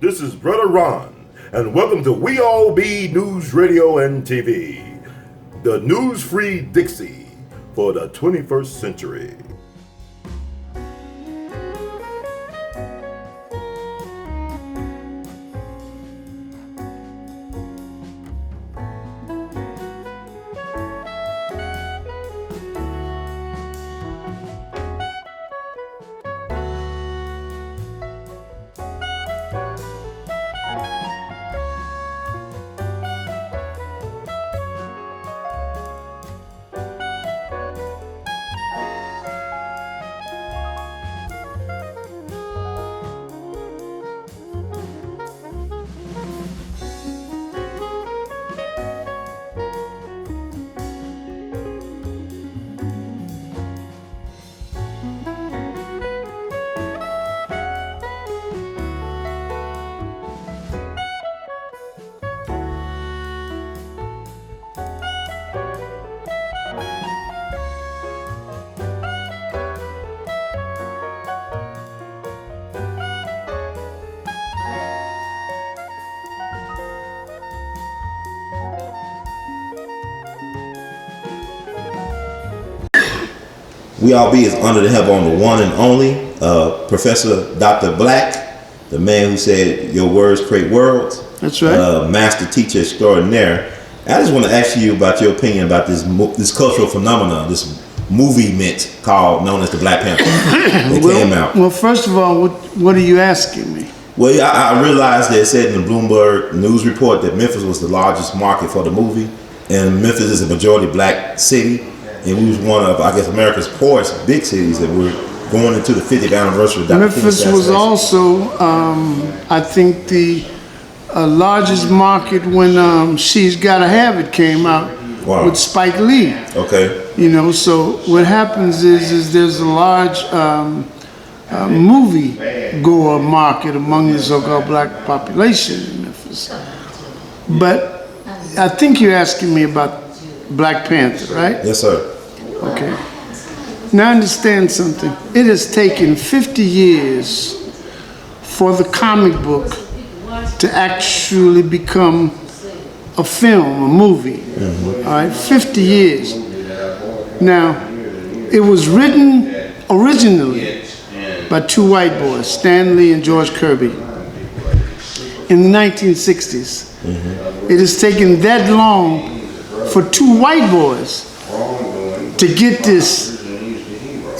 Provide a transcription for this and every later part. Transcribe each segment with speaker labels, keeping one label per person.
Speaker 1: This is Brother Ron, and welcome to We All Be News Radio and TV, the news-free Dixie for the 21st century.
Speaker 2: We All Be is honored to have on the one and only Professor Dr. Black, the man who said your words create worlds.
Speaker 3: That's right.
Speaker 2: Master teacher extraordinaire. I just want to ask you about your opinion about this cultural phenomenon, this movie-ment known as the Black Panther. It came out.
Speaker 3: Well, first of all, what are you asking me?
Speaker 2: Well, I realized that it said in the Bloomberg News report that Memphis was the largest market for the movie, and Memphis is a majority black city. And we was one of, I guess, America's poorest big cities that we're going into the 50th anniversary of Dr.
Speaker 3: Memphis was also, I think, the largest market when She's Gotta Have It came out with Spike Lee.
Speaker 2: Okay.
Speaker 3: You know, so what happens is there's a large movie-goer market among the so-called black population in Memphis. But I think you're asking me about Black Panther, right?
Speaker 2: Yes, sir.
Speaker 3: Okay. Now understand something. It has taken 50 years for the comic book to actually become a film, a movie. Mm-hmm. All right, 50 years. Now, it was written originally by two white boys, Stan Lee and George Kirby, in the 1960s. Mm-hmm. It has taken that long for two white boys to get this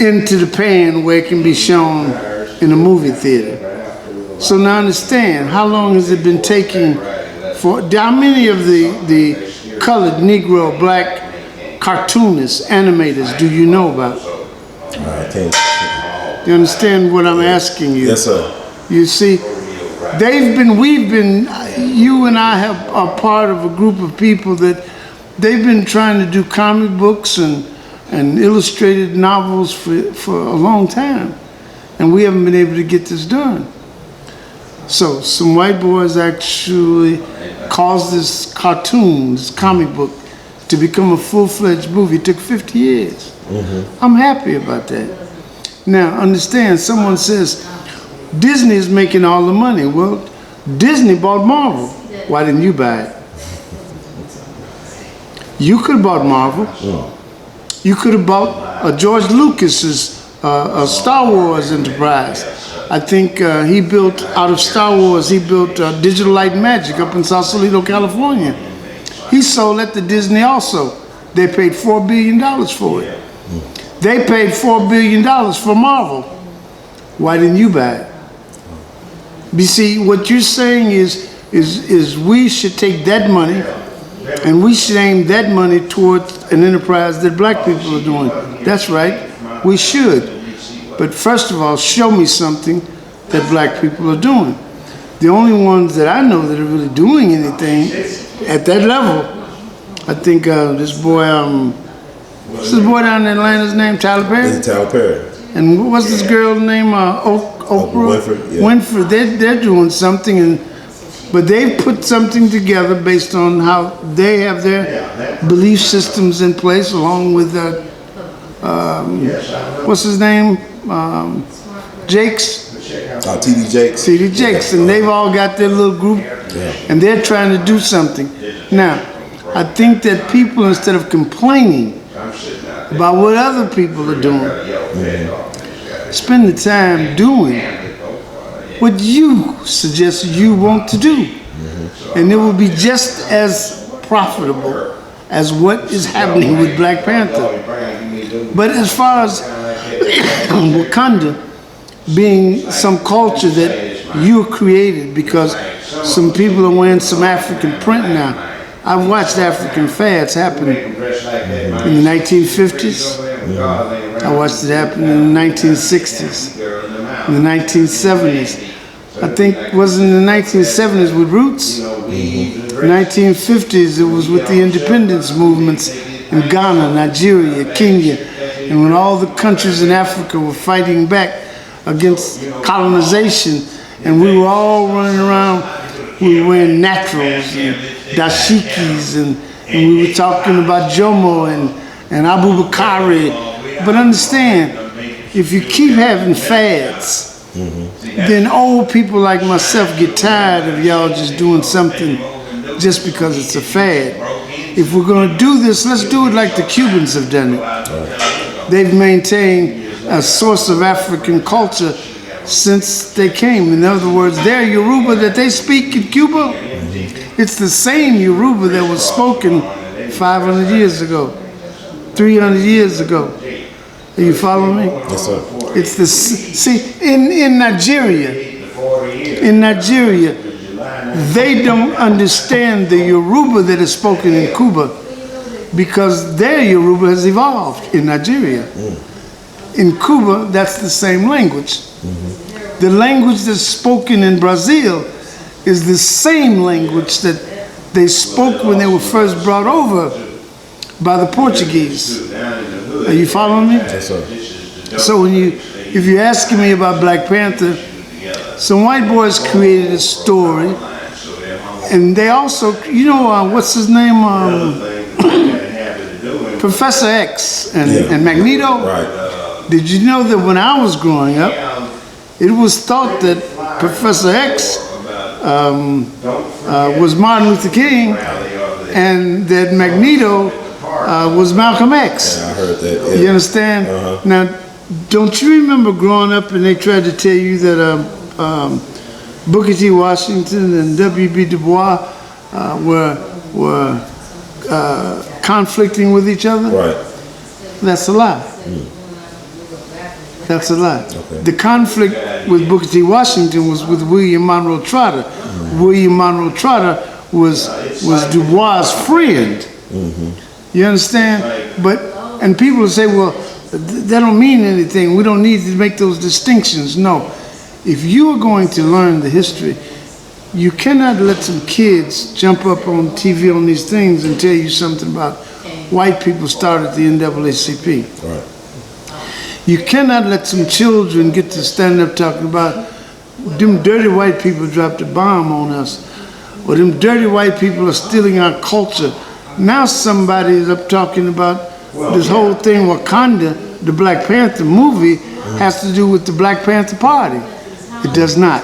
Speaker 3: into the pan where it can be shown in a movie theater. So now understand, how long has it been taking for, how many of the colored Negro, black cartoonists, animators do you know about? You understand what I'm asking you?
Speaker 2: Yes, sir.
Speaker 3: You see, you and I are part of a group of people that they've been trying to do comic books and illustrated novels for a long time, and we haven't been able to get this done. So some white boys actually caused this cartoon, this comic book, to become a full-fledged movie. It took 50 years. Mm-hmm. I'm happy about that. Now understand, someone says, Disney is making all the money. Well, Disney bought Marvel. Why didn't you buy it? You could have bought Marvel. Yeah. You could have bought George Lucas's Star Wars enterprise. I think he built, out of Star Wars, he built Digital Light Magic up in Sausalito, California. He sold that to Disney also. They paid $4 billion for it. They paid $4 billion for Marvel. Why didn't you buy it? You see, what you're saying is we should take that money and we should aim that money towards an enterprise that black people are doing. That's right, we should. But first of all, show me something that black people are doing. The only ones that I know that are really doing anything at that level, I think this boy, what's this boy down in Atlanta's name, Tyler Perry?
Speaker 2: It's Tyler Perry.
Speaker 3: And what's this girl's name, Oprah
Speaker 2: Winfrey? Yeah.
Speaker 3: Winfrey, they're doing something, but they've put something together based on how they have their belief systems in place, along with what's his name? Jakes.
Speaker 2: T.D. Jakes.
Speaker 3: T.D. Jakes, and they've all got their little group, and they're trying to do something. Now, I think that people, instead of complaining about what other people are doing, spend the time doing what you suggest you want to do. And it will be just as profitable as what is happening with Black Panther. But as far as Wakanda being some culture that you created, because some people are wearing some African print now. I've watched African fads happen in the 1950s. I watched it happen in the 1960s, in the 1970s. I think was in the 1970s with Roots. In the 1950s, it was with the independence movements in Ghana, Nigeria, Kenya, and when all the countries in Africa were fighting back against colonization, and we were all running around, we were wearing naturals and dashikis, and we were talking about Jomo and Abu Bakari. But understand, if you keep having fads, then old people like myself get tired of y'all just doing something just because it's a fad. If we're going to do this, let's do it like the Cubans have done it. They've maintained a source of African culture since they came. In other words, their Yoruba that they speak in Cuba, it's the same Yoruba that was spoken 500 years ago, 300 years ago. Are you following me?
Speaker 2: Yes, sir.
Speaker 3: It's the, see, in Nigeria, they don't understand the Yoruba that is spoken in Cuba because their Yoruba has evolved in Nigeria. In Cuba, that's the same language. The language that's spoken in Brazil is the same language that they spoke when they were first brought over by the Portuguese. Are you following me?
Speaker 2: Yes, sir.
Speaker 3: So if you're asking me about Black Panther, some white boys created a story, and they also, you know, what's his name? Professor X and Magneto.
Speaker 2: Right.
Speaker 3: Did you know that when I was growing up, it was thought that Professor X was Martin Luther King, and that Magneto was Malcolm X.
Speaker 2: Yeah, I heard that. Yeah.
Speaker 3: You understand? Now, don't you remember growing up and they tried to tell you that Booker T. Washington and W.B. Du Bois were conflicting with each other?
Speaker 2: Right.
Speaker 3: That's a lie. That's a lie.
Speaker 2: Okay.
Speaker 3: The conflict with Booker T. Washington was with William Monroe Trotter. William Monroe Trotter was Du Bois' friend. You understand? And people will say, well, that don't mean anything. We don't need to make those distinctions. No. If you are going to learn the history, you cannot let some kids jump up on TV on these things and tell you something about white people started the NAACP.
Speaker 2: Right.
Speaker 3: You cannot let some children get to stand up talking about them dirty white people dropped a bomb on us, or them dirty white people are stealing our culture. Now somebody is up talking about this whole thing, Wakanda, the Black Panther movie, has to do with the Black Panther Party. It does not.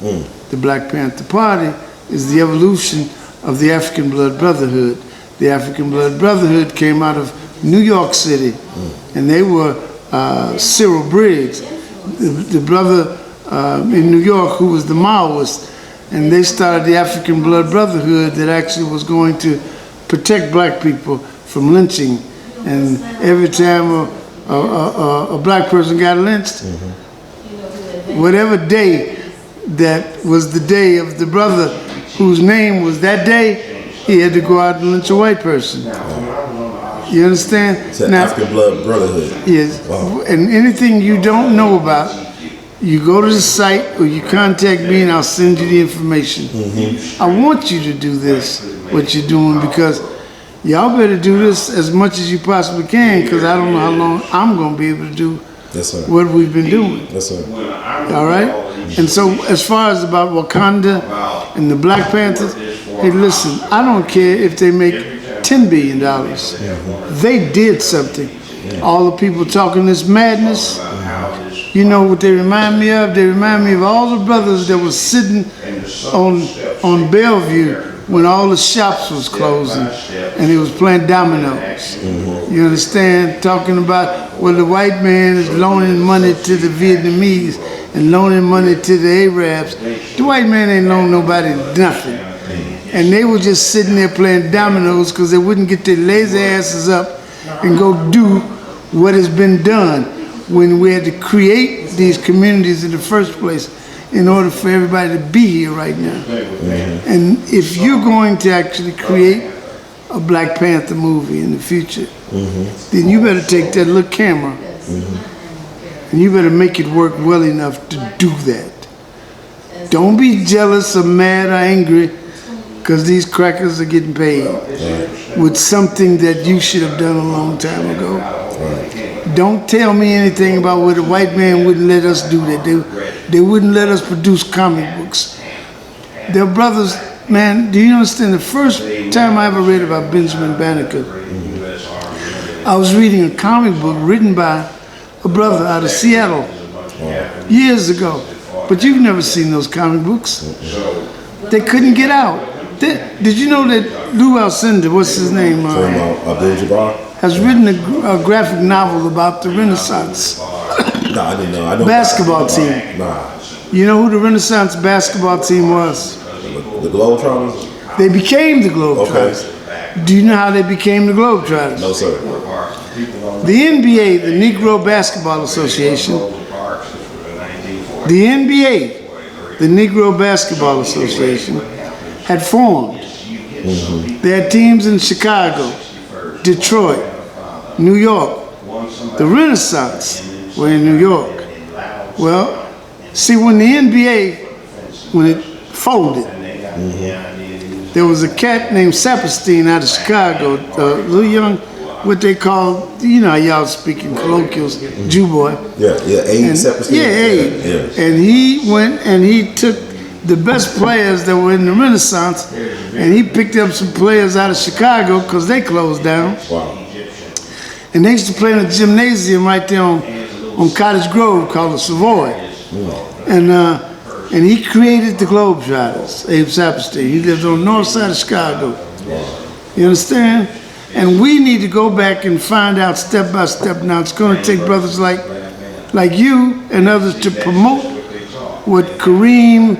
Speaker 3: The Black Panther Party is the evolution of the African Blood Brotherhood. The African Blood Brotherhood came out of New York City, and they were Cyril Briggs, the brother in New York who was the Maoist, and they started the African Blood Brotherhood that actually was going to protect black people from lynching. And every time a black person got lynched, whatever day that was the day of the brother whose name was that day, he had to go out and lynch a white person. You understand?
Speaker 2: It's an African Blood Brotherhood.
Speaker 3: Yes.
Speaker 2: Wow.
Speaker 3: And anything you don't know about, you go to the site or you contact me and I'll send you the information. I want you to do this, what you're doing, because y'all better do this as much as you possibly can, because I don't know how long I'm going to be able to do what we've been doing.
Speaker 2: Yes, sir.
Speaker 3: All right? And so as far as about Wakanda and the Black Panthers, hey, listen, I don't care if they make $10 billion. They did something. all the people talking this madness. You know what they remind me of? They remind me of all the brothers that was sitting on Bellevue when all the shops was closing and they was playing dominoes. You understand? Talking about, well, the white man is loaning money to the Vietnamese and loaning money to the Arabs. The white man ain't loaning nobody nothing. And they were just sitting there playing dominoes because they wouldn't get their lazy asses up and go do what has been done when we had to create these communities in the first place in order for everybody to be here right now. And if you're going to actually create a Black Panther movie in the future, then you better take that little camera and you better make it work well enough to do that. Don't be jealous or mad or angry because these crackers are getting paid with something that you should have done a long time ago. Don't tell me anything about what the white man wouldn't let us do that. They wouldn't let us produce comic books. Their brothers, man, do you understand? The first time I ever read about Benjamin Banneker, I was reading a comic book written by a brother out of Seattle years ago. But you've never seen those comic books. They couldn't get out. Did you know that Lou Alcindor, what's his name? Has written a graphic novel about the Renaissance
Speaker 2: I didn't know.
Speaker 3: basketball team. You know who the Renaissance basketball team was?
Speaker 2: The Globetrotters?
Speaker 3: They became the Globetrotters. Do you know how they became the Globetrotters?
Speaker 2: No, sir.
Speaker 3: The NBA, the Negro Basketball Association, the NBA, the Negro Basketball Association, had formed. They had teams in Chicago, Detroit, New York. The Renaissance were in New York. Well, see, when the NBA, when it folded, there was a cat named Saperstein out of Chicago, a little young, what they call, you know how y'all speak in colloquials, Jew boy.
Speaker 2: Aid Saperstein.
Speaker 3: Aid. And he went and he took the best players that were in the Renaissance, and he picked up some players out of Chicago because they closed down.
Speaker 2: Wow.
Speaker 3: And they used to play in a gymnasium right there on Cottage Grove called the Savoy. And he created the Globetrotters, Abe Saperstein. He lived on the north side of Chicago. You understand? And we need to go back and find out step by step. Now it's going to take brothers like you and others to promote what Kareem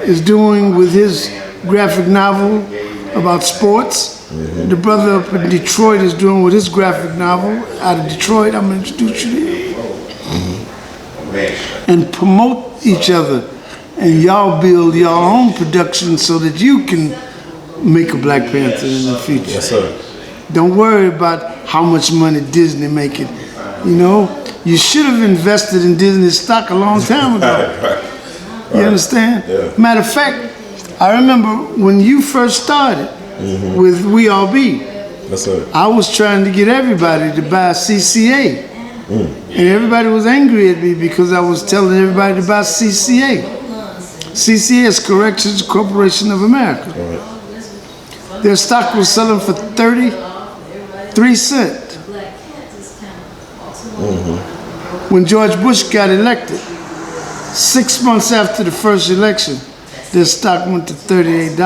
Speaker 3: is doing with his graphic novel about sports. The brother up in Detroit is doing with his graphic novel out of Detroit. I'm going to introduce you to him. And promote each other. And y'all build your own production so that you can make a Black Panther in the future.
Speaker 2: Yes, sir.
Speaker 3: Don't worry about how much money Disney making. You know, you should have invested in Disney stock a long time ago. You understand?
Speaker 2: Yeah.
Speaker 3: Matter of fact, I remember when you first started with We All Be.
Speaker 2: Yes, sir.
Speaker 3: I was trying to get everybody to buy CCA. And everybody was angry at me because I was telling everybody to buy CCA. CCA is Corrections Corporation of America. Their stock was selling for 33 cents. When George Bush got elected, 6 months after the first election, their stock went to $38.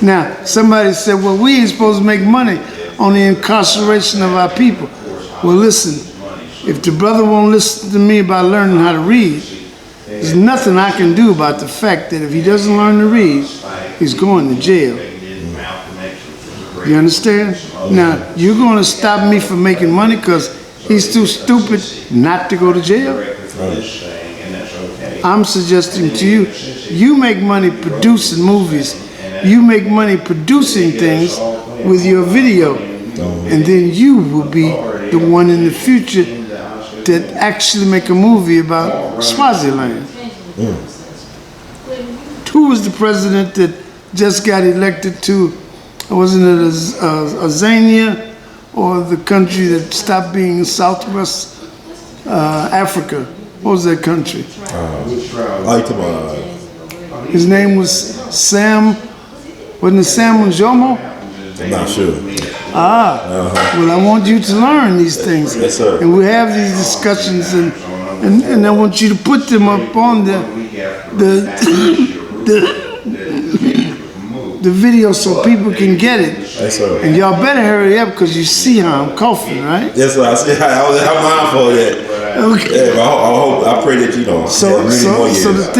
Speaker 3: Now, somebody said, well, we ain't supposed to make money on the incarceration of our people. Well, listen, if the brother won't listen to me about learning how to read, there's nothing I can do about the fact that if he doesn't learn to read, he's going to jail. You understand? Now, you're going to stop me from making money because he's too stupid not to go to jail? I'm suggesting to you, you make money producing movies. You make money producing things with your video. And then you will be the one in the future that actually make a movie about Swaziland. Who was the president that just got elected to, wasn't it Azania, or the country that stopped being Southwest Africa? What was that country? His name was Sam, wasn't it Sam Njomo?
Speaker 2: I'm not sure.
Speaker 3: Well, I want you to learn these things.
Speaker 2: Yes, sir.
Speaker 3: And we have these discussions, and I want you to put them up on the video so people can get it.
Speaker 2: Yes, sir.
Speaker 3: And y'all better hurry up because you see how I'm coughing, right?
Speaker 2: Yes, sir. I'm mindful of that.
Speaker 3: Okay.
Speaker 2: Yeah, I pray that you know.
Speaker 3: So the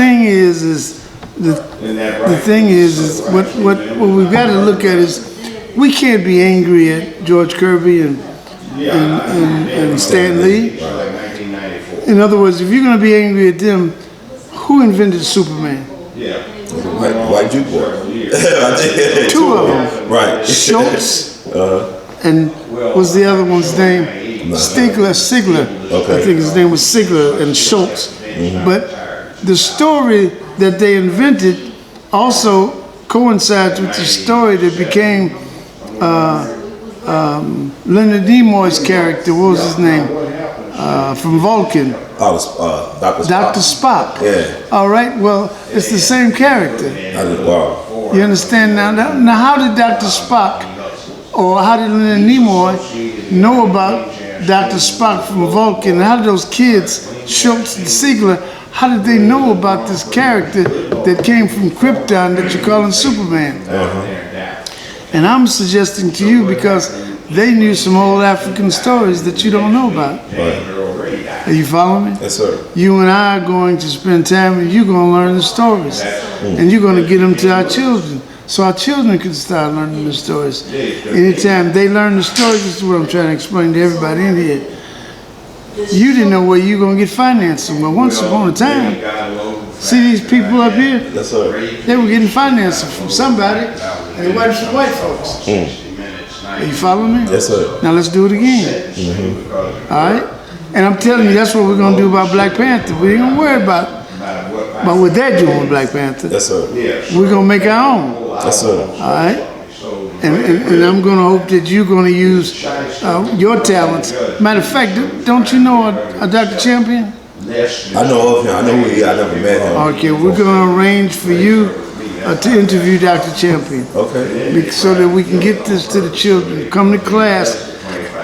Speaker 3: thing is what we've got to look at is we can't be angry at George Kirby and Stan Lee. In other words, if you're going to be angry at them, who invented Superman?
Speaker 2: White Jew boy.
Speaker 3: Two of them.
Speaker 2: Right.
Speaker 3: Schultz and what's the other one's name? Sigler.
Speaker 2: Okay.
Speaker 3: I think his name was Sigler and Schultz. But the story that they invented also coincides with the story that became Leonard Nimoy's character. What was his name? From Vulcan. Dr. Spock.
Speaker 2: Yeah.
Speaker 3: All right. Well, it's the same character.
Speaker 2: Wow.
Speaker 3: You understand now? Now, how did Dr. Spock, or how did Leonard Nimoy know about Dr. Spock from Vulcan? How did those kids, Schultz and Sigler, how did they know about this character that came from Krypton that you're calling Superman? And I'm suggesting to you because they knew some old African stories that you don't know about. Are you following me?
Speaker 2: Yes, sir.
Speaker 3: You and I are going to spend time and you're going to learn the stories. And you're going to get them to our children. So our children can start learning the stories. Anytime they learn the stories, this is what I'm trying to explain to everybody in here. You didn't know where you were going to get financing. But once upon a time, see these people up here?
Speaker 2: Yes, sir.
Speaker 3: They were getting financing from somebody, and it wasn't from white folks. Are you following me?
Speaker 2: Yes, sir.
Speaker 3: Now let's do it again. All right? And I'm telling you, that's what we're going to do about Black Panther. We ain't going to worry about what they're doing with Black Panther.
Speaker 2: Yes, sir.
Speaker 3: We're going to make our own.
Speaker 2: Yes, sir.
Speaker 3: All right? And I'm going to hope that you're going to use your talents. Matter of fact, don't you know a Dr. Champion?
Speaker 2: I know of him. I know who he is. I never met him.
Speaker 3: Okay, we're going to arrange for you to interview Dr. Champion.
Speaker 2: Okay.
Speaker 3: So that we can get this to the children. Come to class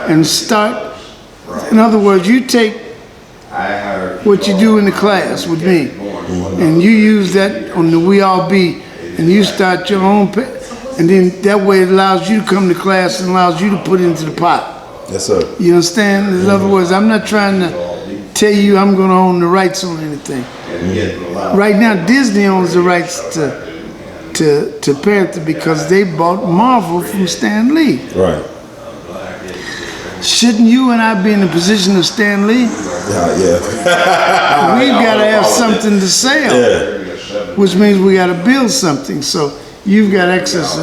Speaker 3: and start. In other words, you take what you do in the class with me, and you use that on the We All Be, and you start your own, and then that way it allows you to come to class and allows you to put into the pot.
Speaker 2: Yes, sir.
Speaker 3: You understand? In other words, I'm not trying to tell you I'm going to own the rights on anything. Right now, Disney owns the rights to Panther because they bought Marvel from Stan Lee.
Speaker 2: Right.
Speaker 3: Shouldn't you and I be in the position of Stan Lee?
Speaker 2: Yeah.
Speaker 3: We've got to have something to sell, which means we got to build something. So you've got access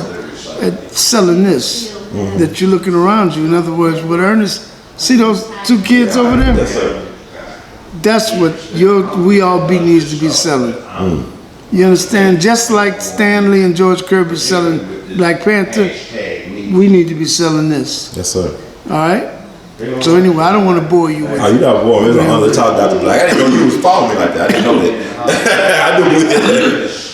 Speaker 3: at selling this that you're looking around you. In other words, what Ernest, see those two kids over there?
Speaker 2: Yes, sir.
Speaker 3: That's what We All Be needs to be selling. You understand? Just like Stan Lee and George Kirby selling Black Panther, we need to be selling this.
Speaker 2: Yes, sir.
Speaker 3: All right? So anyway, I don't want to bore you with
Speaker 2: Oh, you're not boring. It's on the top, Dr. Black. I didn't know you was following me like that. I didn't know that.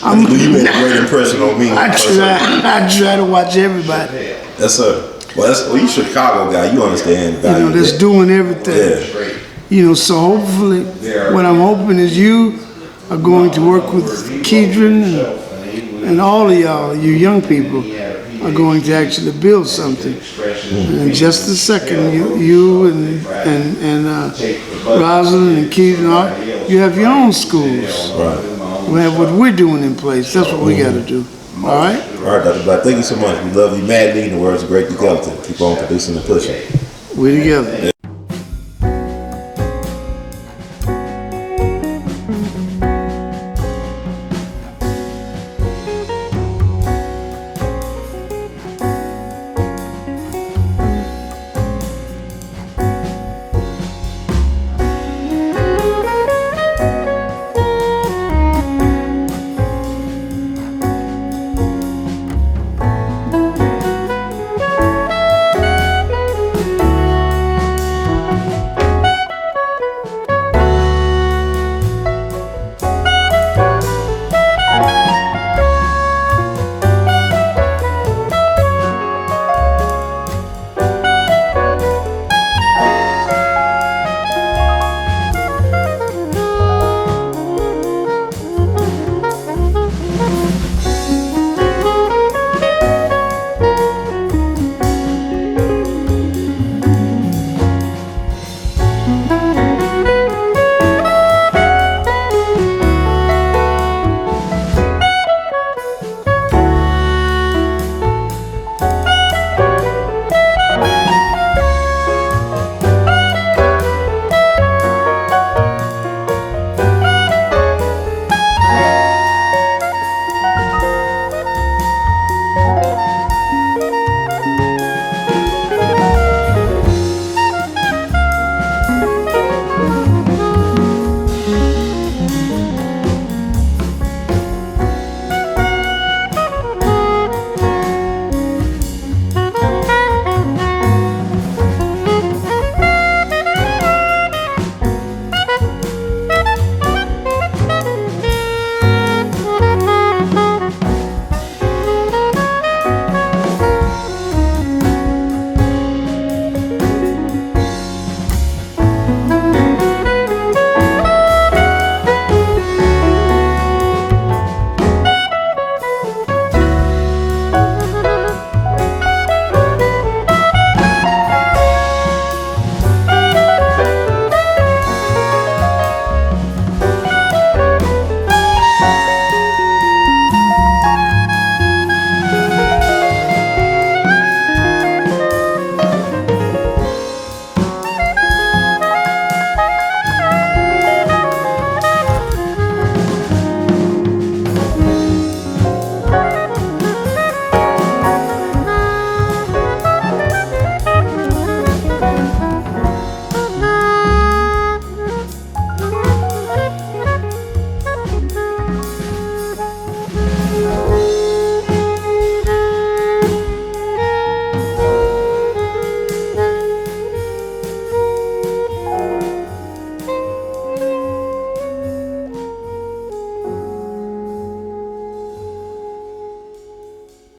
Speaker 2: I knew you made a great impression on me.
Speaker 3: I try to watch everybody.
Speaker 2: Yes, sir. Well, you Chicago guy. You understand the value.
Speaker 3: That's doing everything.
Speaker 2: Yeah.
Speaker 3: So hopefully, what I'm hoping is you are going to work with Kedron and all of y'all, you young people, are going to actually build something. And in just a second, you and Rosalind and Kedron, you have your own schools.
Speaker 2: Right.
Speaker 3: We have what we're doing in place. That's what we got to do. All right?
Speaker 2: All right, Dr. Black. Thank you so much. We love you madly. The words are great together to keep on producing and pushing.
Speaker 3: We together.